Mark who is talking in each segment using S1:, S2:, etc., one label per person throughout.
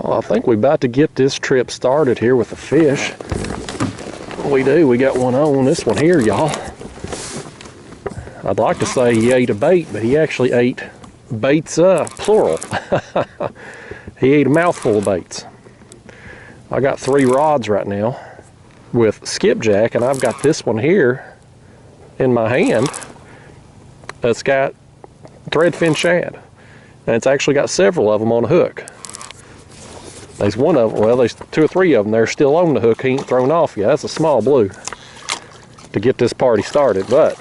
S1: Well, I think we're about to get this trip started here with the fish. We do. We got one on. This one here, y'all. I'd like to say he ate a bait, but he actually ate baits, plural. He ate a mouthful of baits. I got 3 rods right now with skipjack, and I've got this one here in my hand that's got threadfin shad. And it's actually got several of them on a hook. There's one of them, well, there's 2 or 3 of them. They're still on the hook. He ain't thrown off yet. That's a small blue to get this party started, but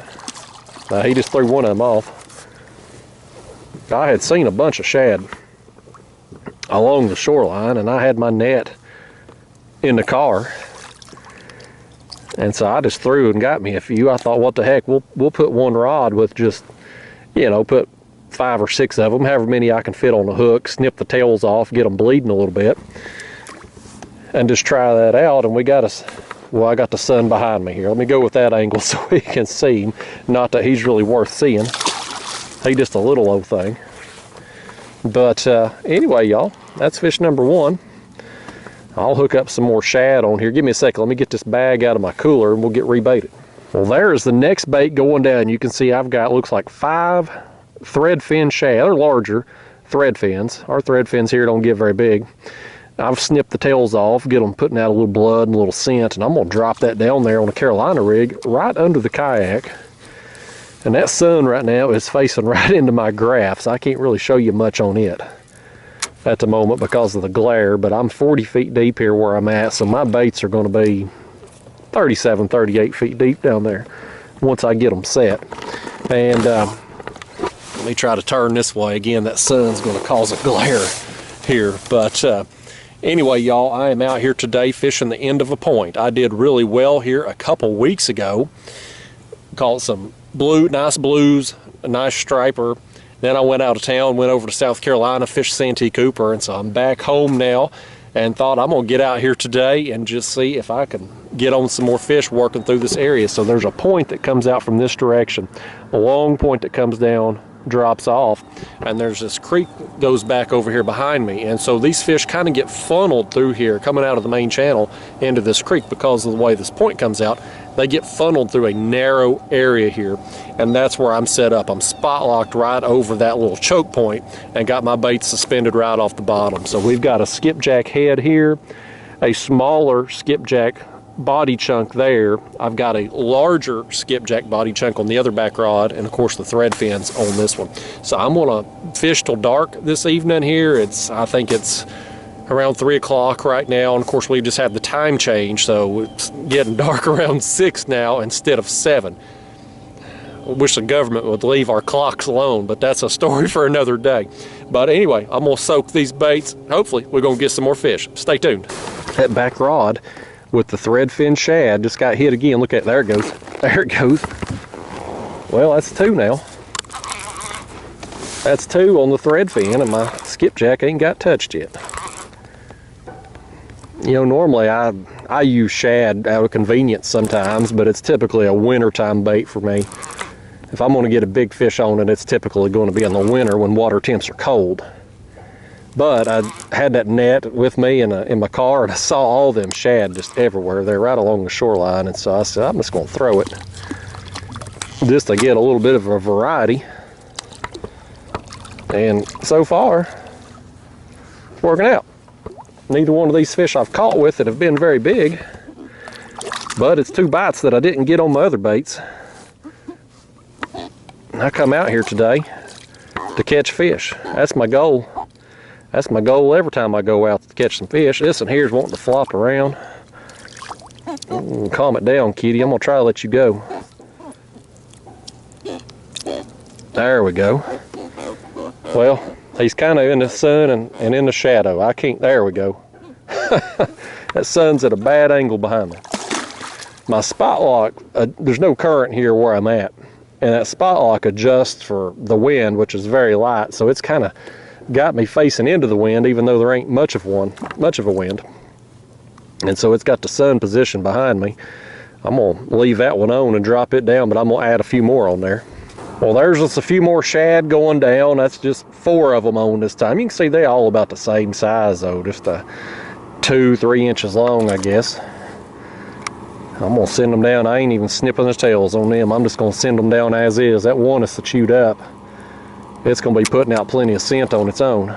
S1: he just threw one of them off. I had seen a bunch of shad along the shoreline, and I had my net in the car, and so I just threw and got me a few. I thought, what the heck, we'll put one rod with just, you know, put 5 or 6 of them, however many I can fit on the hook, snip the tails off, get them bleeding a little bit, and just try that out. And we got us, well, I got the sun behind me here. Let me go with that angle so we can see him. Not that he's really worth seeing. He's just a little old thing. But anyway, y'all, that's fish number 1. I'll hook up some more shad on here. Give me a second. Let me get this bag out of my cooler and we'll get rebaited. Well, there's the next bait going down. You can see I've got, looks like 5 thread fin shad. They're larger thread fins. Our thread fins here don't get very big. I've snipped the tails off, get them putting out a little blood and a little scent, and I'm going to drop that down there on a Carolina rig right under the kayak. And that sun right now is facing right into my graph, so I can't really show you much on it at the moment because of the glare, but I'm 40 feet deep here where I'm at, so my baits are going to be 37, 38 feet deep down there once I get them set. And let me try to turn this way. Again, that sun's going to cause a glare here, but anyway, y'all, I am out here today fishing the end of a point. I did really well here a couple weeks ago. Caught some nice blues, a nice striper. Then I went out of town, went over to South Carolina, fished Santee Cooper, and so I'm back home now and thought I'm going to get out here today and just see if I can get on some more fish working through this area. So there's a point that comes out from this direction, a long point that comes down, drops off, and there's this creek that goes back over here behind me, and so these fish kind of get funneled through here coming out of the main channel into this creek because of the way this point comes out. They get funneled through a narrow area here, and that's where I'm set up. I'm spot locked right over that little choke point and got my bait suspended right off the bottom. So we've got a skipjack head here, a smaller skipjack body chunk there. I've got a larger skipjack body chunk on the other back rod, and of course the thread fins on this one. So I'm gonna fish till dark this evening here. I think it's around 3 o'clock right now, and of course we just had the time change, so it's getting dark around 6 now instead of 7. I wish the government would leave our clocks alone, but that's a story for another day. But anyway, I'm gonna soak these baits. Hopefully we're gonna get some more fish. Stay tuned. That back rod with the thread fin shad just got hit again. Look at, there it goes. There it goes. Well, that's 2 now. That's 2 on the thread fin, and my skipjack ain't got touched yet. You know, normally I use shad out of convenience sometimes, but it's typically a wintertime bait for me. If I'm going to get a big fish on it, it's typically going to be in the winter when water temps are cold. But I had that net with me in my car, and I saw all them shad just everywhere. They're right along the shoreline, and so I said, I'm just going to throw it just to get a little bit of a variety. And so far, it's working out. Neither one of these fish I've caught with it have been very big, but it's 2 bites that I didn't get on my other baits. I come out here today to catch fish. That's my goal. That's my goal every time I go out to catch some fish. This one here's wanting to flop around. Calm it down, kitty. I'm gonna try to let you go. There we go. Well, he's kind of in the sun and in the shadow. I can't, there we go. That sun's at a bad angle behind me. My spot lock, there's no current here where I'm at. And that spot lock adjusts for the wind, which is very light. So it's kind of got me facing into the wind, even though there ain't much of a wind. And so it's got the sun position behind me. I'm gonna leave that one on and drop it down, but I'm gonna add a few more on there. Well, there's just a few more shad going down. That's just 4 of them on this time. You can see they're all about the same size though, just 2-3 inches long, I guess. I'm gonna send them down. I ain't even snipping the tails on them. I'm just gonna send them down as is. That one is so chewed up. It's gonna be putting out plenty of scent on its own.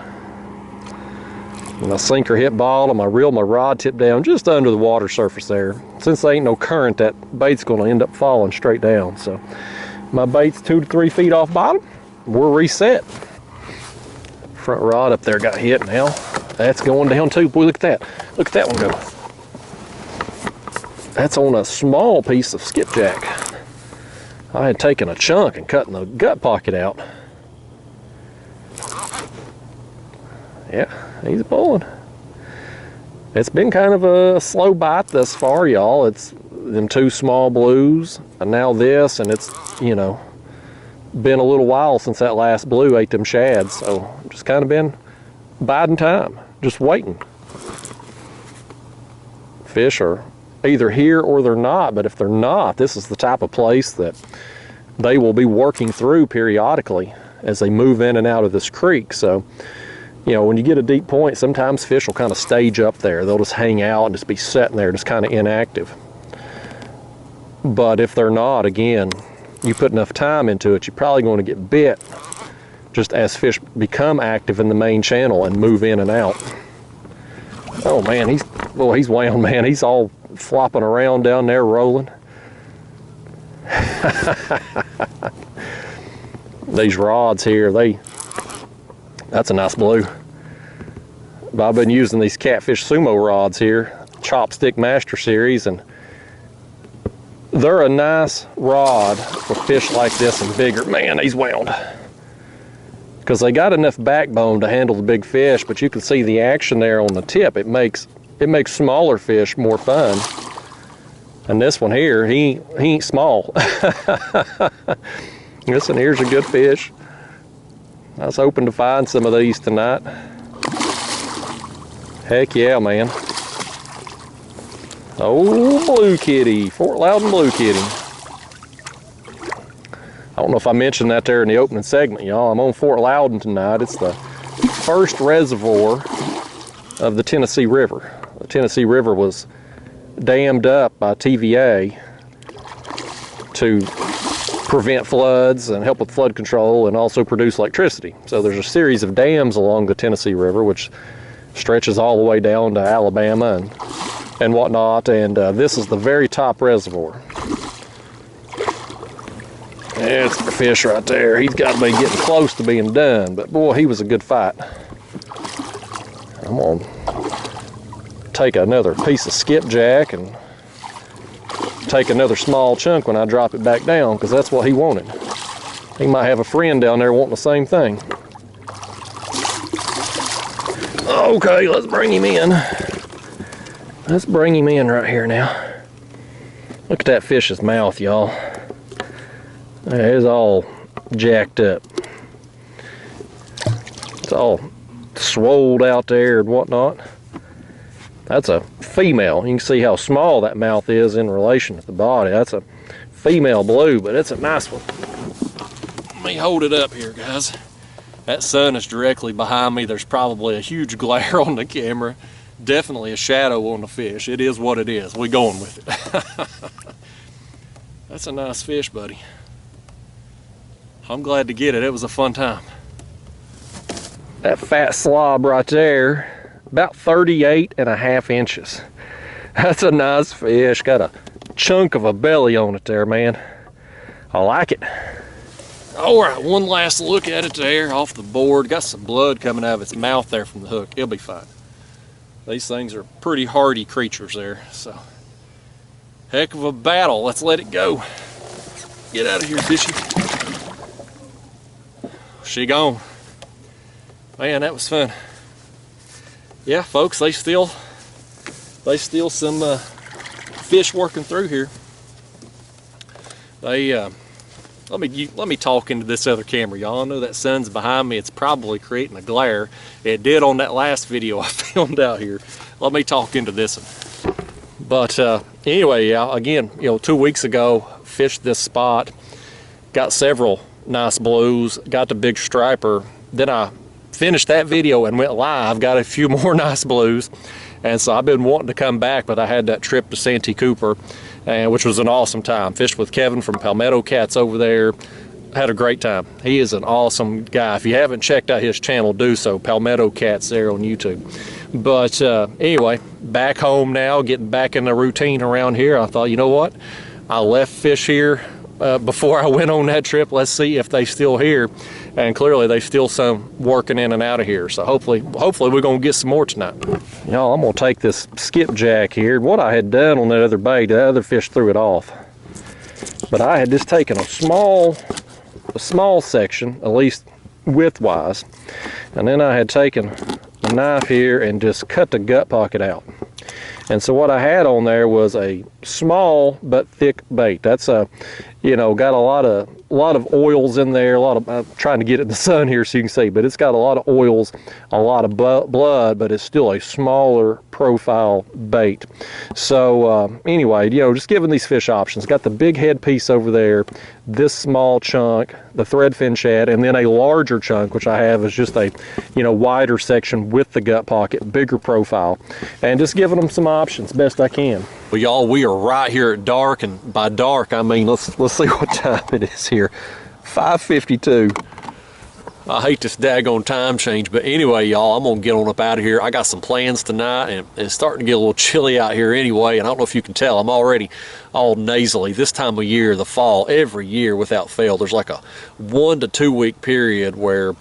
S1: My sinker hit bottom. I reeled my rod tip down just under the water surface there. Since there ain't no current, that bait's gonna end up falling straight down. So my bait's 2 to 3 feet off bottom. We're reset. Front rod up there got hit now. That's going down too. Boy, look at that. Look at that one go. That's on a small piece of skipjack. I had taken a chunk and cutting the gut pocket out. Yeah, he's pulling. It's been kind of a slow bite thus far, y'all. It's them 2 small blues, and now this, and it's, you know, been a little while since that last blue ate them shads, so just kind of been biding time, just waiting. Fish are either here or they're not, but if they're not, this is the type of place that they will be working through periodically as they move in and out of this creek. So, you know, when you get a deep point, sometimes fish will kind of stage up there. They'll just hang out and just be sitting there, just kind of inactive. But if they're not, again, you put enough time into it, you're probably going to get bit just as fish become active in the main channel and move in and out. Oh man, he's wound, man. He's all flopping around down there, rolling. These rods here, that's a nice blue. But I've been using these Catfish Sumo rods here, Chopstick Master Series, and they're a nice rod for fish like this and bigger. Man, he's wound. Because they got enough backbone to handle the big fish, but you can see the action there on the tip. It makes smaller fish more fun. And this one here, he ain't small. This one here's a good fish. I was hoping to find some of these tonight. Heck yeah, man. Oh, blue kitty, Fort Loudon blue kitty. I don't know if I mentioned that there in the opening segment, y'all. I'm on Fort Loudon tonight. It's the first reservoir of the Tennessee River. The Tennessee River was dammed up by TVA to prevent floods and help with flood control and also produce electricity. So there's a series of dams along the Tennessee River which stretches all the way down to Alabama and whatnot, and this is the very top reservoir. That's the fish right there. He's got to be getting close to being done, but boy, he was a good fight. I'm gonna take another piece of skipjack and take another small chunk when I drop it back down, because that's what he wanted. He might have a friend down there wanting the same thing. Okay, let's bring him in. Let's bring him in right here now. Look at that fish's mouth, y'all. It's all jacked up. It's all swolled out there and whatnot. That's a female. You can see how small that mouth is in relation to the body. That's a female blue, but it's a nice one. Let me hold it up here, guys. That sun is directly behind me. There's probably a huge glare on the camera. Definitely a shadow on the fish. It is what it is. We're going with it. That's a nice fish, buddy. I'm glad to get it. It was a fun time. That fat slob right there, about 38.5 inches. That's a nice fish. Got a chunk of a belly on it there, man. I like it. All right, one last look at it there off the board. Got some blood coming out of its mouth there from the hook. It'll be fine. These things are pretty hardy creatures there, so. Heck of a battle. Let's let it go. Get out of here, fishy. She gone. Man, that was fun. Yeah, folks, they still some fish working through here. They let me talk into this other camera, y'all. I know that sun's behind me. It's probably creating a glare. It did on that last video I filmed out here. Let me talk into this one. But anyway, yeah, again, 2 weeks ago, fished this spot, got several nice blues, got the big striper. Then I finished that video and went live, got a few more nice blues. And so I've been wanting to come back, but I had that trip to Santee Cooper, which was an awesome time. Fished with Kevin from Palmetto Cats over there. Had a great time. He is an awesome guy. If you haven't checked out his channel, do so. Palmetto Cats there on YouTube. But anyway, back home now, getting back in the routine around here. I thought, you know what? I left fish here before I went on that trip. Let's see if they still here. And clearly they still some working in and out of here. So hopefully we're gonna get some more tonight. Y'all, I'm gonna take this skipjack here. What I had done on that other bait, the other fish threw it off. But I had just taken a small section, at least width-wise, and then I had taken a knife here and just cut the gut pocket out. And so what I had on there was a small but thick bait. That's got a lot of oils in there. I'm trying to get it in the sun here so you can see, but it's got a lot of oils, a lot of blood, but it's still a smaller profile bait. So anyway, just giving these fish options. Got the big head piece over there, this small chunk, the threadfin shad, and then a larger chunk, which I have is just a wider section with the gut pocket, bigger profile, and just giving them some options best I can. Well, y'all, we are right here at dark, and by dark I mean let's see what time it is here. 5:52. I hate this daggone time change, but anyway, y'all, I'm gonna get on up out of here. I got some plans tonight, and it's starting to get a little chilly out here anyway, and I don't know if you can tell, I'm already all nasally. This time of year, the fall, every year without fail, there's like a 1 to 2 week period where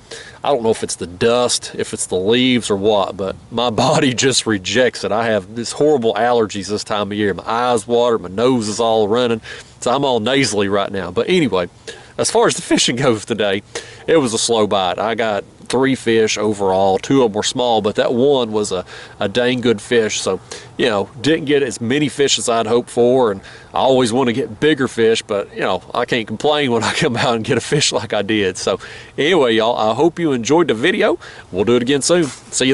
S1: I don't know if it's the dust, if it's the leaves or what, but my body just rejects it. I have this horrible allergies this time of year. My eyes water, my nose is all running, so I'm all nasally right now. But anyway, as far as the fishing goes today, it was a slow bite. I got 3 fish overall. 2 of them were small, but that one was a dang good fish. So, didn't get as many fish as I'd hoped for, and I always want to get bigger fish, but, I can't complain when I come out and get a fish like I did. So, anyway, y'all, I hope you enjoyed the video. We'll do it again soon. See you.